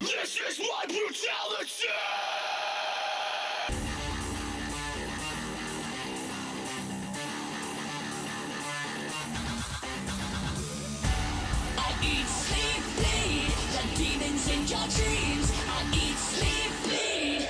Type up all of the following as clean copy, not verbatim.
This is my brutality! I eat, sleep, bleed. The demons in your dreams. I eat, sleep, bleed.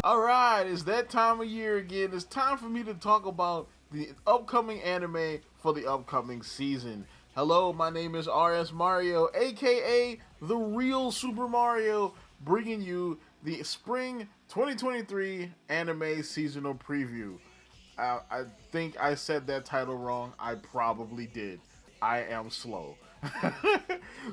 Alright, it's that time of year again. It's time for me to talk about the upcoming anime for the upcoming season. Hello, my name is RSMario, aka the real Super Mario, bringing you the Spring 2023 anime seasonal preview. I think I said that title wrong. I probably did. I am slow.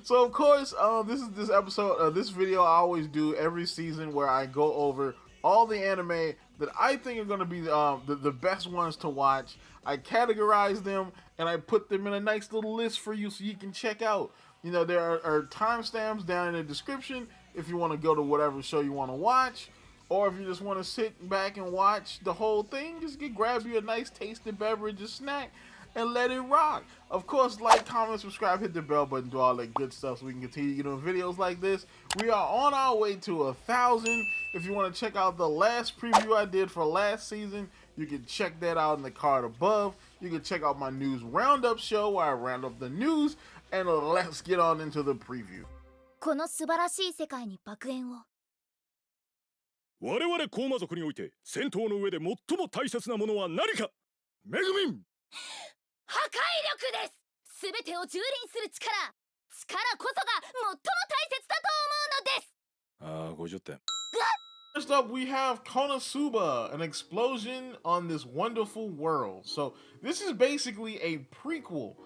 So of course, this video I always do every season where I go over all the anime that I think are going to be the best ones to watch. I categorize them and I put them in a nice little list for you so you can check out. You know, there are timestamps down in the description if you want to go to whatever show you want to watch, or if you just want to sit back and watch the whole thing, just grab you a nice tasty beverage or snack and let it rock. Of course, like, comment, subscribe, hit the bell button, do all that good stuff so we can continue getting videos like this. We are on our way to 1,000. If you want to check out the last preview I did for last season, you can check that out in the card above. You can check out my news roundup show where I round up the news, and let's get on into the preview. この素晴らしい世界に爆炎を。我々コーマ族において戦闘の上で最も大切なものは何か。めぐみん。破壊力です。すべてを蹂躙する力。力こそが最も大切だと思うのです。50点。First up, we have KONOSUBA, an explosion on this wonderful world. So this is basically a prequel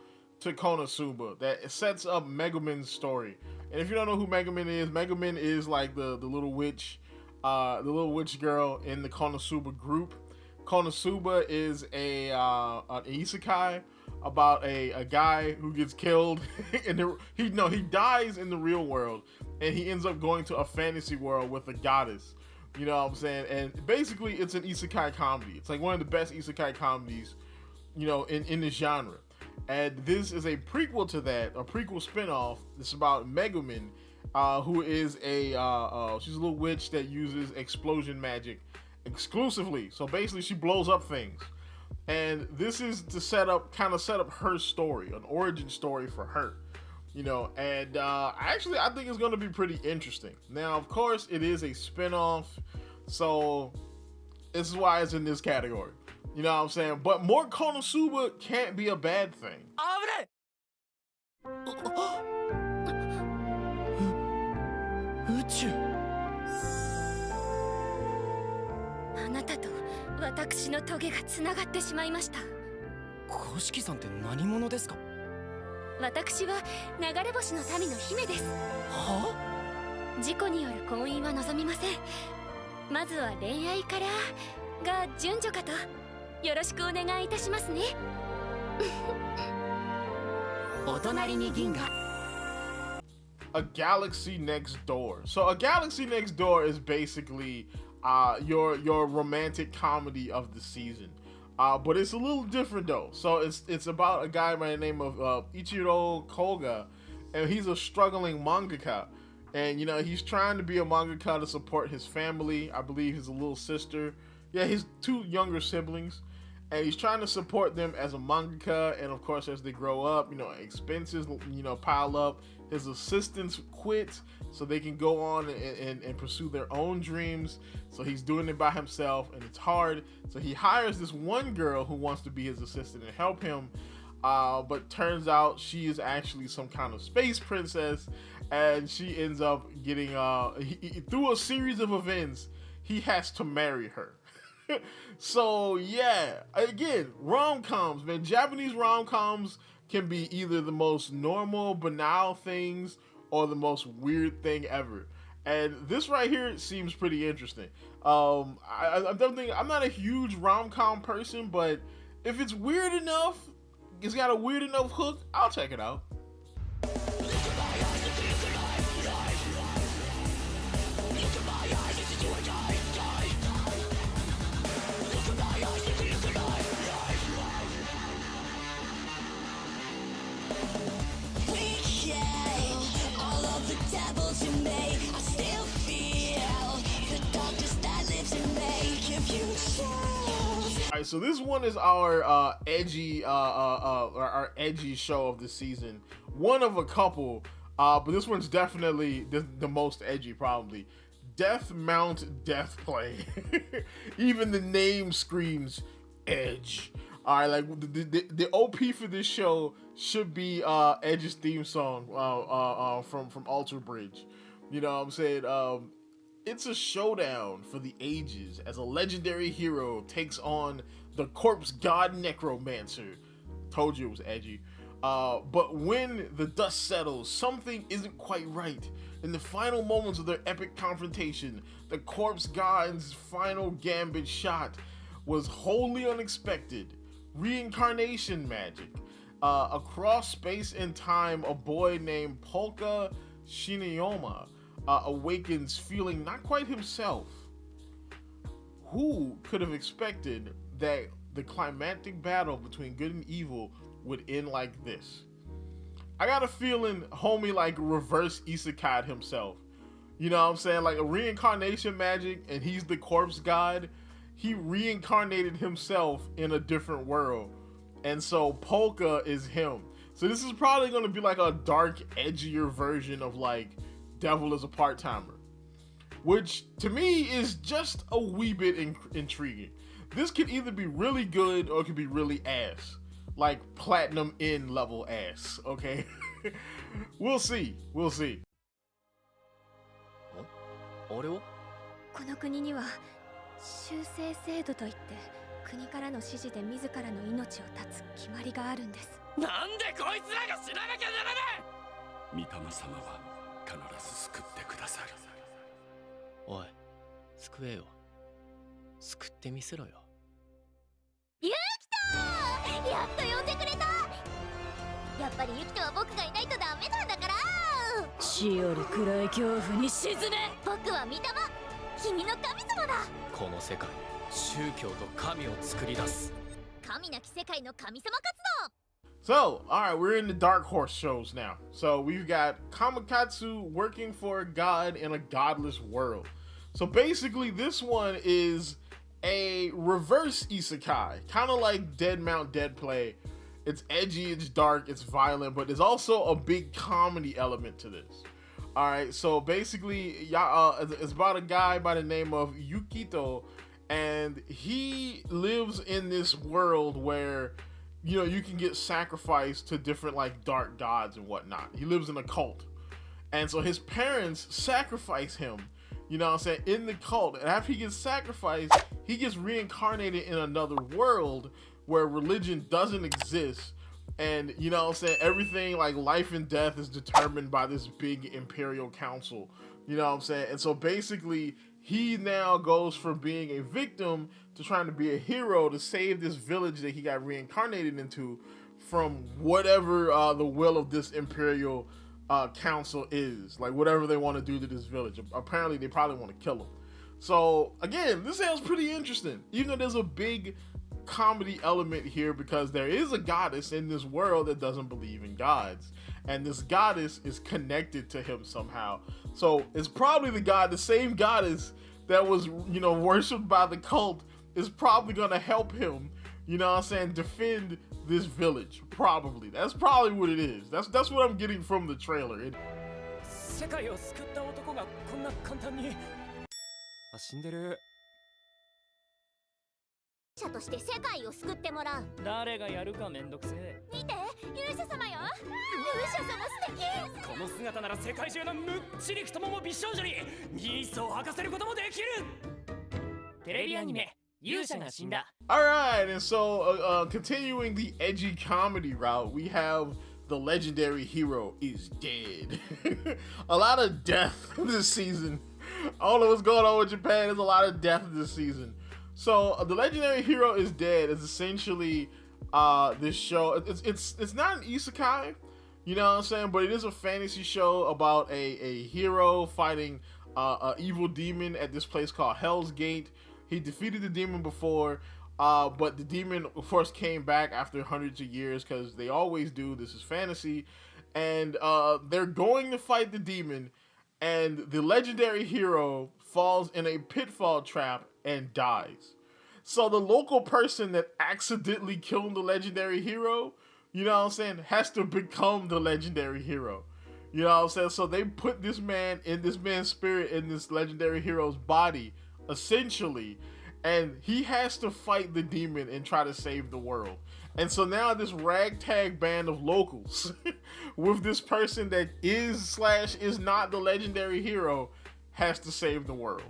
to KONOSUBA that sets up Megumin's story. And if you don't know who Megumin is like the little witch girl in the KONOSUBA group. KONOSUBA is an isekai about a guy who gets killed and he dies in the real world, and he ends up going to a fantasy world with a goddess. You know what I'm saying? And basically it's an isekai comedy. It's like one of the best isekai comedies, you know, in the genre. And this is a prequel to that, a prequel spin-off. It's about Megumin, who is she's a little witch that uses explosion magic exclusively. So basically she blows up things. And this is to kind of set up her story, an origin story for her. You know, and actually I think it's going to be pretty interesting. Now, of course, it is a spin-off, so this is why it's in this category. You know what I'm saying? But more KONOSUBA can't be a bad thing. あなたと私の棘がつながってしまいました。古式さんって何者ですか？私は流れ星の民の姫です。は？事故による婚姻は望みません。まずは恋愛からが順序かと。よろしくお願いいたしますね。お隣に銀河。A Galaxy Next Door. So a Galaxy Next Door is basically your romantic comedy of the season. But it's a little different though. So it's about a guy by the name of Ichiro Koga, and he's a struggling mangaka. And you know, he's trying to be a mangaka to support his family. I believe his little sister. Yeah, his 2 younger siblings. And he's trying to support them as a mangaka, and of course as they grow up, you know, expenses, you know, pile up. His assistants quit so they can go on and pursue their own dreams. So he's doing it by himself, and it's hard. So he hires this one girl who wants to be his assistant and help him. But turns out she is actually some kind of space princess, and she ends up getting, through a series of events, he has to marry her. So yeah, again, rom-coms, man. Japanese rom-coms can be either the most normal, banal things or the most weird thing ever. And this right here seems pretty interesting. I'm not a huge rom-com person, but if it's weird enough, it's got a weird enough hook, I'll check it out. All of the devil Alright, so this one is our our edgy show of the season. One of a couple, but this one's definitely the most edgy, probably. Death Mount Death Play. Even the name screams edge. Alright, like the OP for this show should be Edge's theme song from Outtro Bridge. You know what I'm saying? It's a showdown for the ages as a legendary hero takes on the corpse god necromancer. Told you it was edgy. But when the dust settles, something isn't quite right. In the final moments of their epic confrontation, the corpse god's final gambit shot was wholly unexpected. Reincarnation magic. Across space and time, a boy named Polka Shiniyama awakens feeling not quite himself. Who could have expected that the climactic battle between good and evil would end like this? I got a feeling homie like reverse isekai himself. You know what I'm saying? Like a reincarnation magic, and he's the corpse god. He reincarnated himself in a different world. And so Polka is him. So this is probably going to be like a dark, edgier version of like Devil is a Part-Timer, which to me is just a wee bit intriguing. This could either be really good or it could be really ass, like platinum in level ass. Okay. We'll see. 俺をこの国には修正制度といって国からの指示で自らの命を絶つ決まりがあるんです。なんでこいつらが死ななきゃならない。御霊様は必ず救ってくださる。おい救えよ、救ってみせろよ。ユキト、やっと呼んでくれた。やっぱりユキトは僕がいないとダメなんだから。死より暗い恐怖に沈め。僕は御霊、君の神様だ。この世界宗教と神を作り出す神なき世界の神様活動。 So, alright, we're in the Dark Horse shows now. So we've got KamiKatsu working for a god in a godless world. So basically this one is a reverse isekai, kind of like Dead Mount Dead Play. It's edgy, it's dark, it's violent, but there's also a big comedy element to this. Alright, so basically it's about a guy by the name of Yukito, and he lives in this world where, you know, you can get sacrificed to different like dark gods and whatnot. He lives in a cult. And so his parents sacrifice him, you know what I'm saying, in the cult. And after he gets sacrificed, he gets reincarnated in another world where religion doesn't exist. And, you know what I'm saying, everything like life and death is determined by this big imperial council. You know what I'm saying? And so basically, he now goes from being a victim to trying to be a hero to save this village that he got reincarnated into from whatever the will of this imperial council is. Like whatever they want to do to this village. Apparently they probably want to kill him. So again, this sounds pretty interesting. Even though there's a big comedy element here because there is a goddess in this world that doesn't believe in gods. And this goddess is connected to him somehow. So it's probably the same goddess that was, you know, worshipped by the cult is probably gonna help him, you know what I'm saying, defend this village. Probably. That's probably what it is. That's what I'm getting from the trailer. 世界を救った男がこんな簡単に死んでる。者として世界を救ってもらう。誰がやるかめんどくせえ。見て、勇者様よ。勇者様素敵。この姿なら世界中のむっちり太もも美少女にギースを吐かせることもできる。テレビアニメ勇者が死んだ。 Alright, and so continuing the edgy comedy route, we have the legendary hero is dead. A lot of death this season. I don't know what's going on with Japan. There's a lot of death this season. So the legendary hero is dead is essentially this show. It's not an isekai, you know what I'm saying, but it is a fantasy show about a hero fighting an evil demon at this place called Hell's Gate. He defeated the demon before, but the demon of course came back after hundreds of years because they always do. This is fantasy, and they're going to fight the demon, and the legendary hero falls in a pitfall trap and dies. So the local person that accidentally killed the legendary hero, you know what I'm saying, has to become the legendary hero. You know what I'm saying? So they put this man's spirit in this legendary hero's body, essentially, and he has to fight the demon and try to save the world. And so now this ragtag band of locals with this person that is not the legendary hero has to save the world.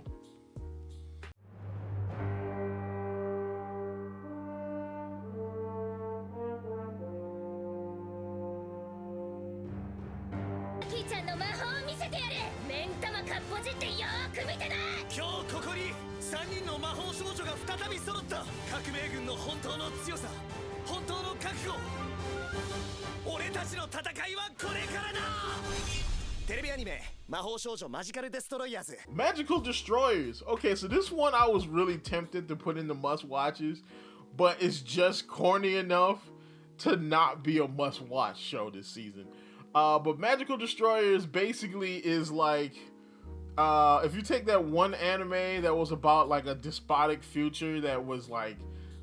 Magical Destroyers. Okay, so this one I was really tempted to put in the must-watches, but it's just corny enough to not be a must-watch show this season. But Magical Destroyers basically is like, if you take that one anime that was about like a despotic future that was like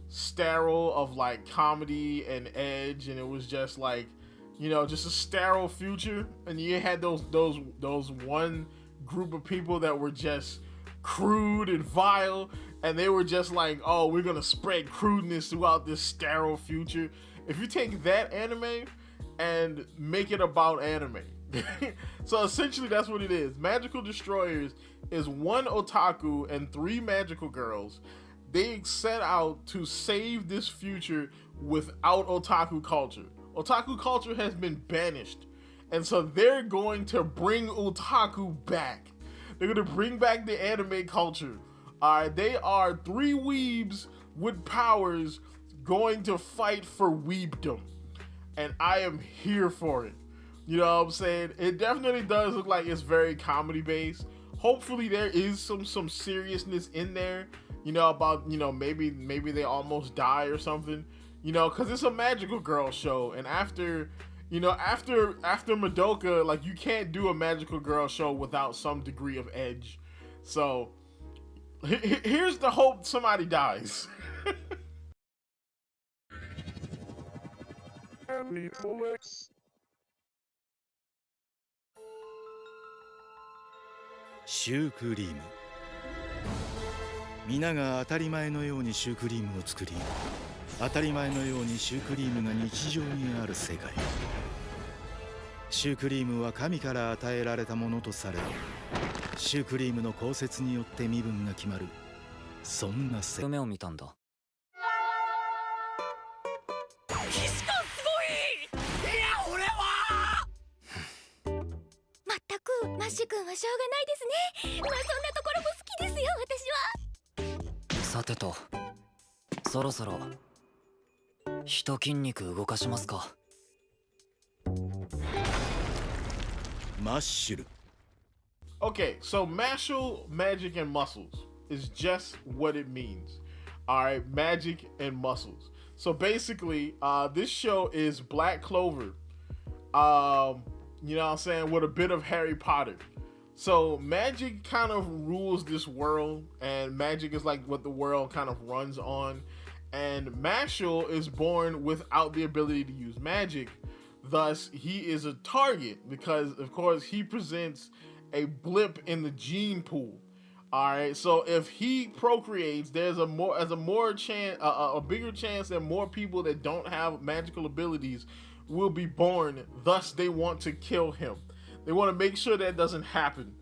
sterile of like comedy and edge, and it was just like, you know, just a sterile future, and you had those one group of people that were just crude and vile, and they were just like, oh, we're gonna spread crudeness throughout this sterile future. If you take that anime and make it about anime, so essentially that's what it is. Magical Destroyers is one otaku and 3 magical girls. They set out to save this future without otaku culture. Otaku culture has been banished, and so they're going to bring otaku back. They're going to bring back the anime culture. They are 3 weebs with powers going to fight for weebdom, and I am here for it. You know what I'm saying? It definitely does look like it's very comedy based. Hopefully there is some seriousness in there, you know, about, you know, maybe they almost die or something, you know, because it's a magical girl show, and after Madoka, like, you can't do a magical girl show without some degree of edge. So here's the hope somebody dies.シュークリーム。皆が当たり前のようにシュークリームを作り、当たり前のようにシュークリームが日常にある世界。シュークリームは神から与えられたものとされ、シュークリームの降雪によって身分が決まる。そんな世界。夢を見たんだ。騎士官すごい。いや俺は。まったくマッシュ君はしょうがないですね。まあそんなところも好きですよ、私は。さてと、そろそろ一筋肉動かしますか。マッシュル。 Okay, so MASHLE, magic and muscles is just what it means. All right, magic and muscles. So basically, this show is Black Clover, you know what I'm saying, with a bit of Harry Potter. So magic kind of rules this world, and magic is like what the world kind of runs on. And MASHLE is born without the ability to use magic. Thus, he is a target because, of course, he presents a blip in the gene pool. All right, so if he procreates, there's a bigger chance that more people that don't have magical abilities will be born. Thus, they want to kill him. They want to make sure that doesn't happen.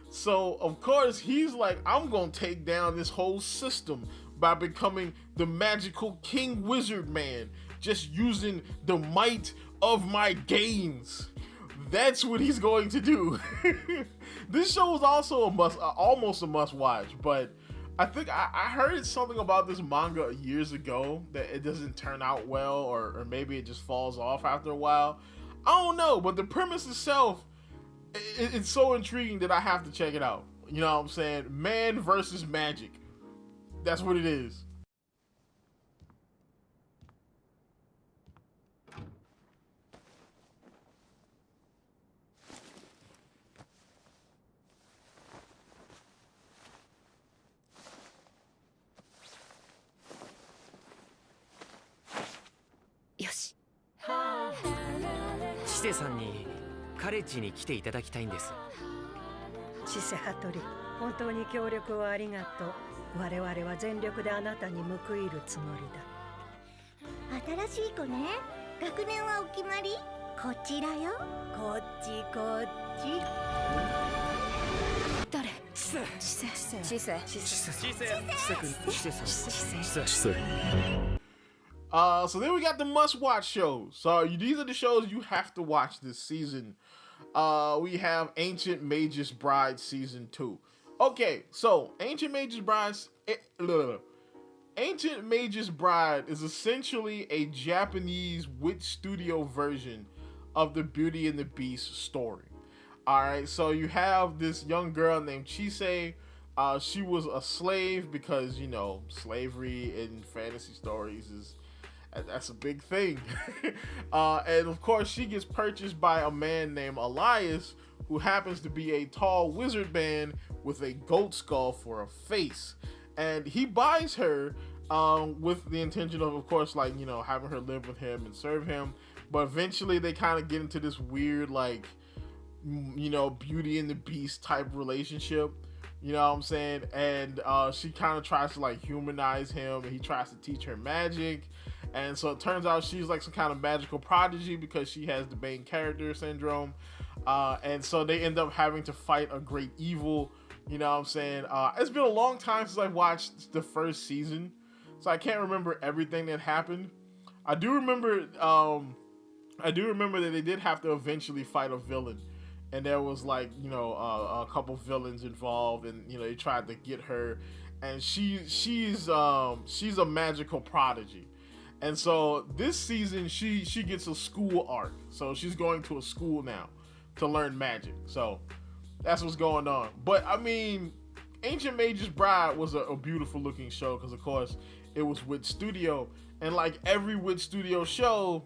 So, of course, he's like, I'm gonna take down this whole system by becoming the magical king wizard man, just using the might of my gains. That's what he's going to do. This show is also almost a must watch, but I think I heard something about this manga years ago that it doesn't turn out well, or maybe it just falls off after a while. I don't know, but the premise itself, it's so intriguing that I have to check it out. You know what I'm saying? Man versus magic. That's what it is. 知世さんにカレッジに来ていただきたいんです。千世羽鳥、本当に協力をありがとう。我々は全力であなたに報いるつもりだ。新しい子ね。学年はお決まり？こちらよ。こっちこっち。誰？千世知性。So then we got the must-watch shows. So these are the shows you have to watch this season. We have Ancient Magus Bride Season 2. Okay, so Ancient Magus Bride is essentially a Japanese witch studio version of the Beauty and the Beast story. Alright, so you have this young girl named Chise. She was a slave because, you know, slavery in fantasy stories that's a big thing. And of course, she gets purchased by a man named Elias, who happens to be a tall wizard man with a goat skull for a face. And he buys her with the intention of course, like, you know, having her live with him and serve him. But eventually they kind of get into this weird, like, you know, Beauty and the Beast type relationship. You know what I'm saying? And she kind of tries to, like, humanize him, and he tries to teach her magic. And so it turns out she's like some kind of magical prodigy because she has the main character syndrome. And so they end up having to fight a great evil. You know what I'm saying? It's been a long time since I watched the first season, so I can't remember everything that happened. I do remember that they did have to eventually fight a villain. And there was, like, you know, a couple villains involved, and, you know, they tried to get her, and she's a magical prodigy. And so this season she gets a school arc. So she's going to a school now to learn magic. So that's what's going on. But I mean, Ancient Magus Bride was a beautiful looking show because of course it was Wit Studio, and like every Wit Studio show,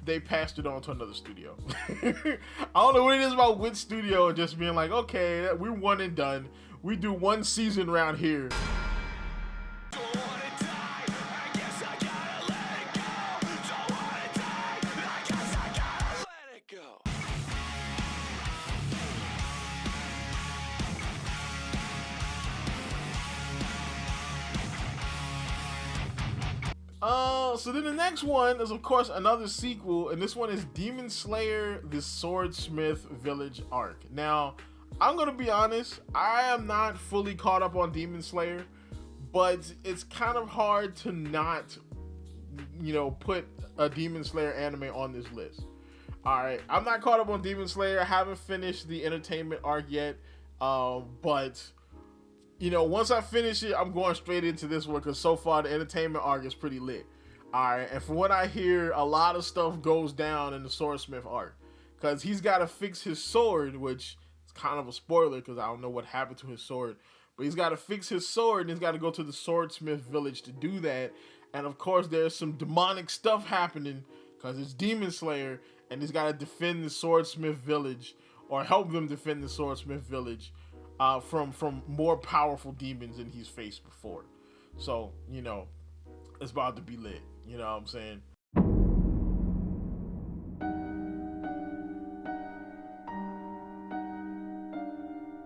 they passed it on to another studio. I don't know what it is about Wit Studio just being like, okay, we're one and done. We do one season around here. So then the next one is of course another sequel, and this one is Demon Slayer: The Swordsmith Village Arc. Now, I'm gonna be honest, I am not fully caught up on Demon Slayer, but it's kind of hard to not, you know, put a Demon Slayer anime on this list. Alright, I'm not caught up on Demon Slayer. I haven't finished the entertainment arc yet, but you know, once I finish it, I'm going straight into this one because so far the entertainment arc is pretty lit. Alright, and from what I hear, a lot of stuff goes down in the Swordsmith arc because he's got to fix his sword, which is kind of a spoiler because I don't know what happened to his sword, but he's got to fix his sword and he's got to go to the Swordsmith village to do that. And of course, there's some demonic stuff happening because it's Demon Slayer, and he's got to defend the Swordsmith village, or help them defend the Swordsmith village from more powerful demons than he's faced before. So, you know, it's about to be lit. You know what I'm saying?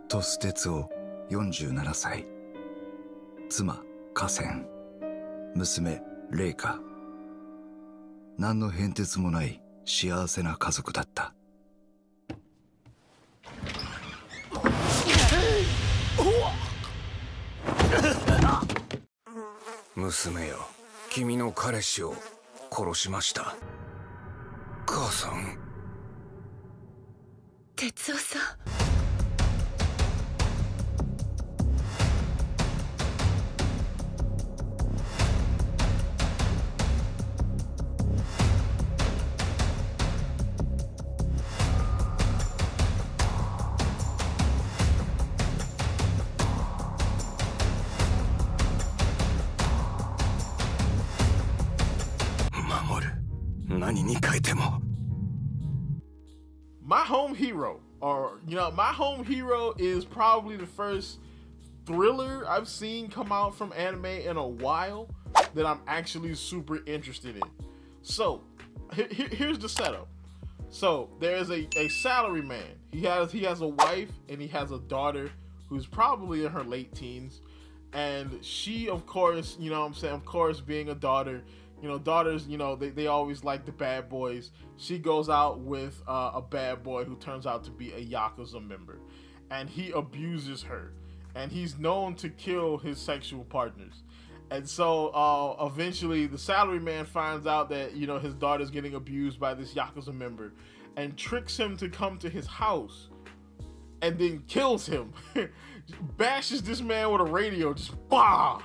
鳥栖哲夫47歳、妻河川、娘麗華。何の変哲もない幸せな家族だった。娘よ、君の彼氏を殺しました。母さん。哲夫さん。My home hero, or you know, my home hero is probably the first thriller I've seen come out from anime in a while that I'm actually super interested in. So here's the setup. So there is a salaryman. He has a wife and he has a daughter who's probably in her late teens. And she, of course, you know what I'm saying, of course, being a daughter, you know, daughters, you know, they always like the bad boys. She goes out with a bad boy who turns out to be a Yakuza member. And he abuses her. And he's known to kill his sexual partners. And so eventually the salaryman finds out that, you know, his daughter's getting abused by this Yakuza member and tricks him to come to his house and then kills him. Bashes this man with a radio, just bah!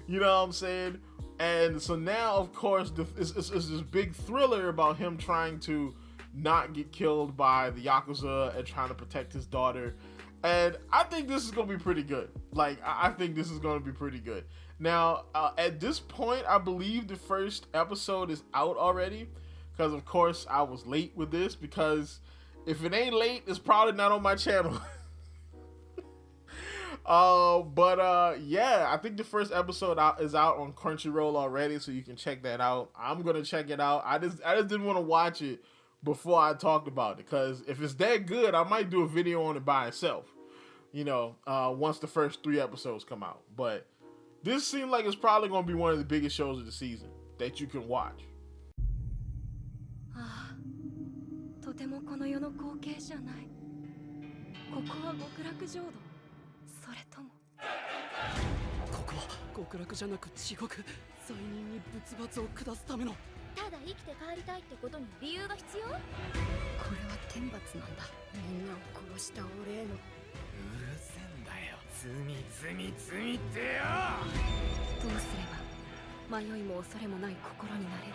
You know what I'm saying? And so now, of course, it's this big thriller about him trying to not get killed by the Yakuza and trying to protect his daughter. And I think this is going to be pretty good. Like, I think this is going to be pretty good. Now, at this point, I believe the first episode is out already. Because, of course, I was late with this. Because if it ain't late, it's probably not on my channel. Yeah, I think the first episode is out on Crunchyroll already, so you can check that out. I'm gonna check it out. I just didn't want to watch it before I talked about it, because if it's that good, I might do a video on it by itself, you know, once the first 3 episodes come out. But this seems like it's probably gonna be one of the biggest shows of the season that you can watch. とてもこの世の光景じゃない。ここは極楽浄土。それともここは極楽じゃなく地獄。罪人に仏罰を下すための。ただ生きて帰りたいってことに理由が必要？これは天罰なんだ。みんなを殺した俺への。うるせんだよ。罪ってよ。どうすれば迷いも恐れもない心になれる。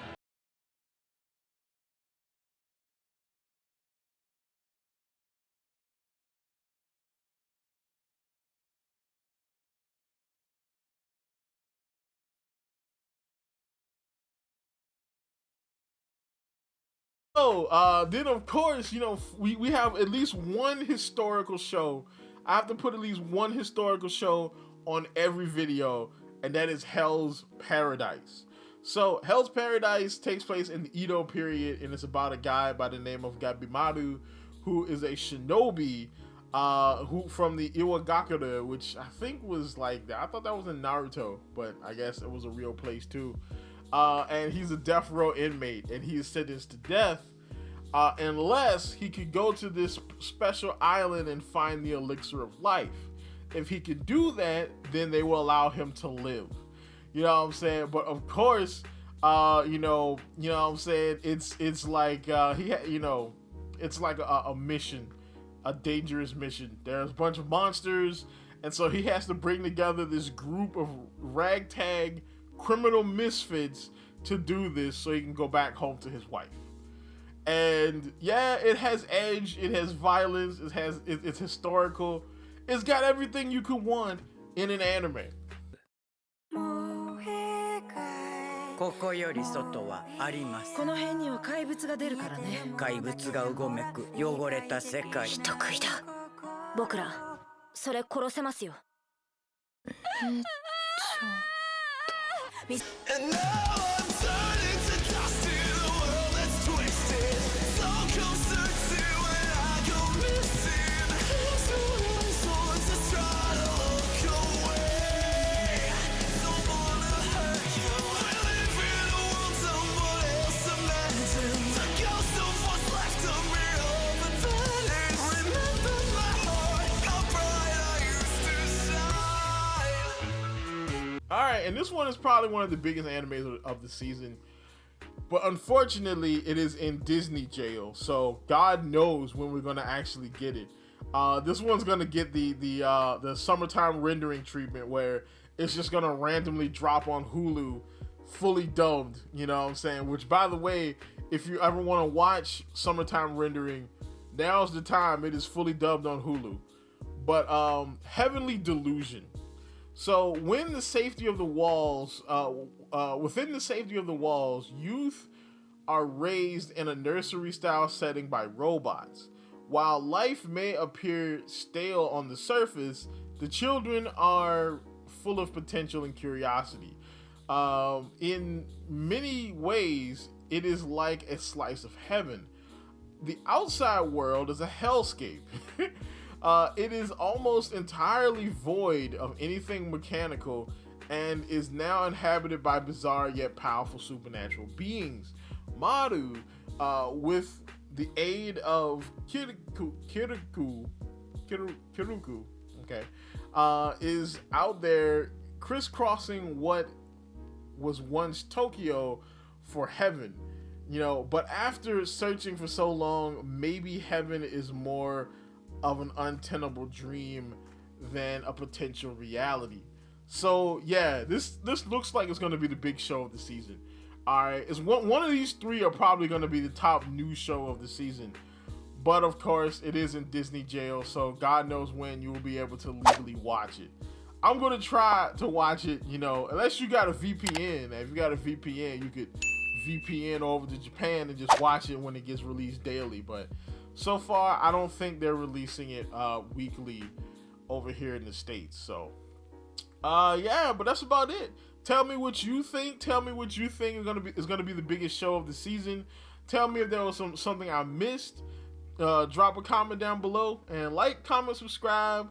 So, then of course, you know, we have at least one historical show. I have to put at least one historical show on every video, and that is Hell's Paradise. So, Hell's Paradise takes place in the Edo period, and it's about a guy by the name of Gabimaru, who is a shinobi, who from the Iwagakure, which I think was like, I thought that was in Naruto, but I guess it was a real place too. And he's a death row inmate, and he is sentenced to death unless he could go to this special island and find the elixir of life. If he could do that, then they will allow him to live. You know what I'm saying? But of course, you know what I'm saying? It's like it's like a mission, a dangerous mission. There's a bunch of monsters, and so he has to bring together this group of ragtag criminal misfits to do this so he can go back home to his wife. And yeah, it has edge, it has violence, it's historical, it's got everything you could want in an anime. ここより外はあります。この辺には怪物が出るからね。怪物がうごめく汚れた世界。人食いだ。僕らそれ殺せますよ。Alright, and this one is probably one of the biggest animes of the season. But unfortunately, it is in Disney jail. So God knows when we're going to actually get it. This one's going to get the summertime rendering treatment where it's just going to randomly drop on Hulu fully dubbed. You know what I'm saying? Which, by the way, if you ever want to watch summertime rendering, now's the time. It is fully dubbed on Hulu. But Heavenly Delusion. So within the safety of the walls, youth are raised in a nursery-style setting by robots. While life may appear stale on the surface, the children are full of potential and curiosity. In many ways, it is like a slice of heaven. the outside world is a hellscape. It is almost entirely void of anything mechanical and is now inhabited by bizarre yet powerful supernatural beings. Maru, with the aid of Kiruku, okay, is out there crisscrossing what was once Tokyo for heaven, you know, but after searching for so long, maybe heaven is more of an untenable dream than a potential reality. So yeah, this looks like it's going to be the big show of the season. All right, it's one of these three are probably going to be the top new show of the season, but of course it is in Disney jail, so God knows when you will be able to legally watch it. I'm going to try to watch it, you know, unless you got a VPN. If you got a VPN, you could VPN over to Japan and just watch it when it gets released daily. But so far, I don't think they're releasing it weekly over here in the States. So, yeah, but that's about it. Tell me what you think. Tell me what you think is gonna be the biggest show of the season. Tell me if there was something I missed. Drop a comment down below and like, comment, subscribe.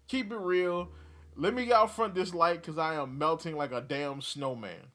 Keep it real. Let me out front this light because I am melting like a damn snowman.